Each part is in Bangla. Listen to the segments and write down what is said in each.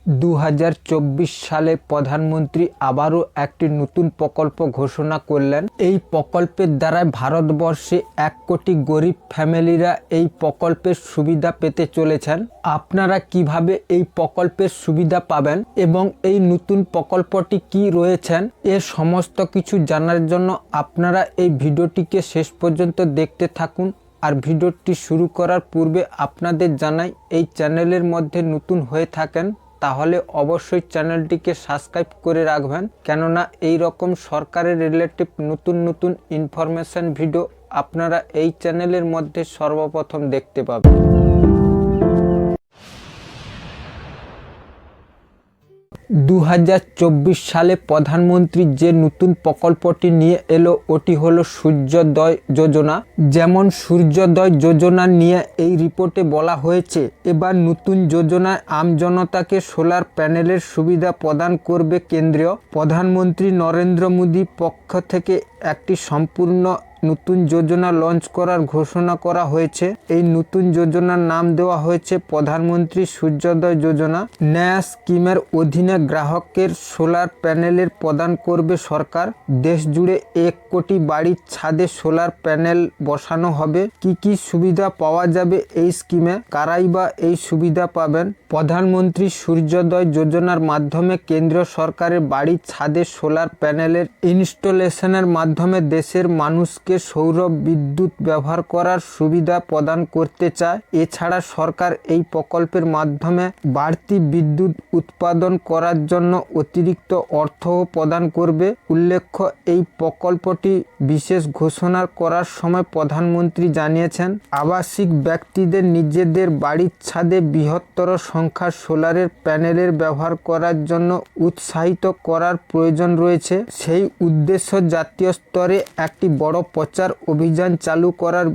2024 সালে প্রধানমন্ত্রী আবারও একটি নতুন প্রকল্প ঘোষণা করলেন। এই প্রকল্পের দ্বারা ভারতবর্ষে 1 কোটি গরিব ফ্যামিলিরা এই প্রকল্পের সুবিধা পেতে চলেছেন। আপনারা কিভাবে এই প্রকল্পের সুবিধা পাবেন এবং এই নতুন প্রকল্পটি কি রয়েছেন, এ সমস্ত কিছু জানার জন্য আপনারা এই ভিডিওটিকে শেষ পর্যন্ত দেখতে থাকুন। আর ভিডিওটি শুরু করার পূর্বে আপনাদের জানাই, এই চ্যানেলের মধ্যে নতুন হয়ে থাকেন তাহলে অবশ্যই চ্যানেলটিকে সাবস্ক্রাইব করে রাখবেন, কেননা এই রকম সরকারের রিলেটিভ নতুন নতুন ইনফরমেশন ভিডিও আপনারা এই চ্যানেলের মধ্যে সর্বপ্রথম দেখতে পাবেন। 2024 সালে প্রধানমন্ত্রী যে নতুন প্রকল্পটি নিয়ে এলো ওটি হলো সূর্যোদয় যোজনা। যেমন সূর্যোদয় যোজনা নিয়ে এই রিপোর্টে বলা হয়েছে, এবার নতুন যোজনায় আমজনতাকে সোলার প্যানেলের সুবিধা প্রদান করবে কেন্দ্রীয়। প্রধানমন্ত্রী নরেন্দ্র মোদীর পক্ষ থেকে একটি সম্পূর্ণ নতুন যোজনা লঞ্চ করার ঘোষণা করা হয়েছে। এই নতুন যোজনার নাম দেওয়া হয়েছে প্রধানমন্ত্রী সূর্যোদয় যোজনা। নয়া স্কিমের অধীনে গ্রাহকের সোলার প্যানেলের প্রদান করবে সরকার। দেশ জুড়ে 1 কোটি বাড়ির ছাদে সোলার প্যানেল বসানো হবে। কি কি সুবিধা পাওয়া যাবে এই স্কিমে, কারাই বা এই সুবিধা পাবেন? প্রধানমন্ত্রী সূর্যোদয় যোজনার মাধ্যমে কেন্দ্র সরকারের বাড়ির ছাদে সোলার প্যানেলের ইনস্টলেশনের মাধ্যমে দেশের মানুষকে সৌর বিদ্যুৎ ব্যবহার করার সুবিধা প্রদান করতে চায়। এছাড়া সরকার এই প্রকল্পের মাধ্যমে বাড়তি বিদ্যুৎ উৎপাদন করার জন্য অতিরিক্ত অর্থও প্রদান করবে। উল্লেখ্য, এই প্রকল্পটি বিশেষ ঘোষণা করার সময় প্রধানমন্ত্রী জানিয়েছেন, আবাসিক ব্যক্তিদের নিজেদের বাড়ির ছাদে বৃহত্তর সংখ্যার সোলারের প্যানেলের ব্যবহার করার জন্য উৎসাহিত করার প্রয়োজন রয়েছে। সেই উদ্দেশ্য জাতীয় স্তরে একটি বড় প্রচার অভিযান চালু করার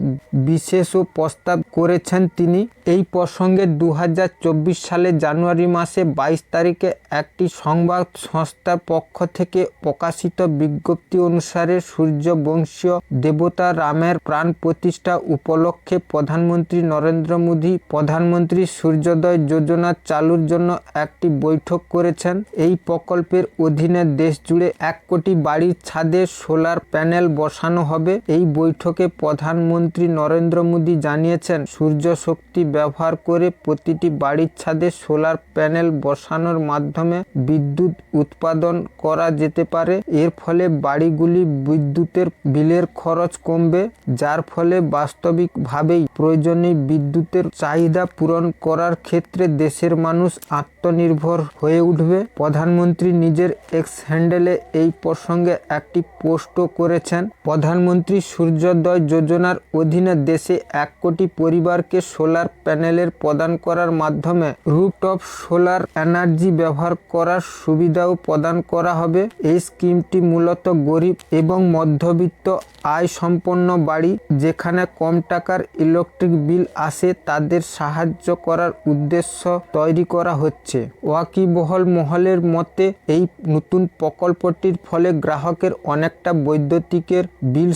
বিশেষও প্রস্তাব করেছেন তিনি। এই প্রসঙ্গে 2024 সালের জানুয়ারি মাসে 22 তারিখে একটি সংবাদ সংস্থার পক্ষ থেকে প্রকাশিত বিজ্ঞপ্তি অনুসারে সূর্যবংশীয় দেবতা রামের প্রাণ প্রতিষ্ঠা উপলক্ষে প্রধানমন্ত্রী নরেন্দ্র মোদী প্রধানমন্ত্রী সূর্যোদয় যোজনা চালুর জন্য একটি বৈঠক করেছেন। এই প্রকল্পের অধীনে দেশ জুড়ে 1 কোটি বাড়ির ছাদে সোলার প্যানেল বসানো হবে। এই বৈঠকে প্রধানমন্ত্রী নরেন্দ্র মোদী জানিয়েছেন, সূর্য শক্তি ব্যবহার করে প্রতিটি বাড়ির ছাদে সোলার প্যানেল বসানোর মাধ্যমে বিদ্যুৎ উৎপাদন করা যেতে পারে। এর ফলে বাড়িগুলি বিদ্যুতের বিলের খরচ কমবে, যার ফলে বাস্তবিকভাবেই প্রয়োজনীয় বিদ্যুতের চাহিদা পূরণ করার ক্ষেত্রে দেশের মানুষ আত্মনির্ভর হয়ে উঠবে। প্রধানমন্ত্রী নিজের এক্স হ্যান্ডেলে এই প্রসঙ্গে একটি পোস্টও করেছেন। প্রধানমন্ত্রী সূর্যোদয় যোজনার অধীনে দেশে 1 কোটি পরিবারকে সোলার প্যানেলের প্রদান করার মাধ্যমে রুফটপ সোলার এনার্জি ব্যবহার করার সুবিধাও প্রদান করা হবে। এই স্কিমটি মূলত গরিব এবং মধ্যবিত্ত আয় সম্পন্ন বাড়ি যেখানে কম টাকার ইলেকট্রিক বিল আসে তাদের সাহায্য করার উদ্দেশ্য তৈরি করা হচ্ছে। ওয়াকিবহল মহলের মতে এই নতুন প্রকল্পটির ফলে গ্রাহকের অনেকটা বৈদ্যুতিকের বিল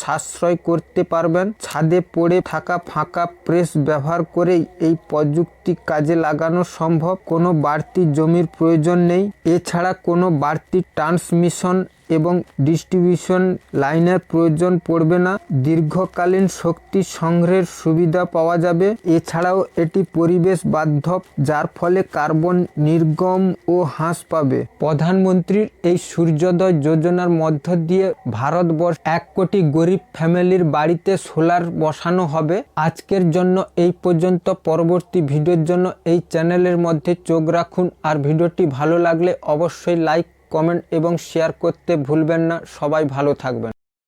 সাশ্রয় করতে পারবেন। ছাদে পড়ে থাকা ফাঁকা প্রেস ব্যবহার করেই এই প্রযুক্তি কাজে লাগানো সম্ভব। কোনো বাড়তি জমির প্রয়োজন নেই। এছাড়া কোনো বাড়তি ট্রান্সমিশন এবং ডিস্ট্রিবিউশন লাইনের প্রয়োজন পড়বে না। দীর্ঘকালীন শক্তি সংগ্রহের সুবিধা পাওয়া যাবে। এছাড়াও এটি পরিবেশ বান্ধব, যার ফলে কার্বন নির্গম ও হ্রাস পাবে। প্রধানমন্ত্রীর এই সূর্যোদয় যোজনার মধ্য দিয়ে ভারতবর্ষ 1 কোটি গরিব ফ্যামিলির বাড়িতে সোলার বসানো হবে। আজকের জন্য এই পর্যন্ত। পরবর্তী ভিডিওর জন্য এই চ্যানেলের মধ্যে চোখ রাখুন। আর ভিডিওটি ভালো লাগলে অবশ্যই লাইক, কমেন্ট এবং শেয়ার করতে ভুলবেন না। সবাই ভালো থাকবেন।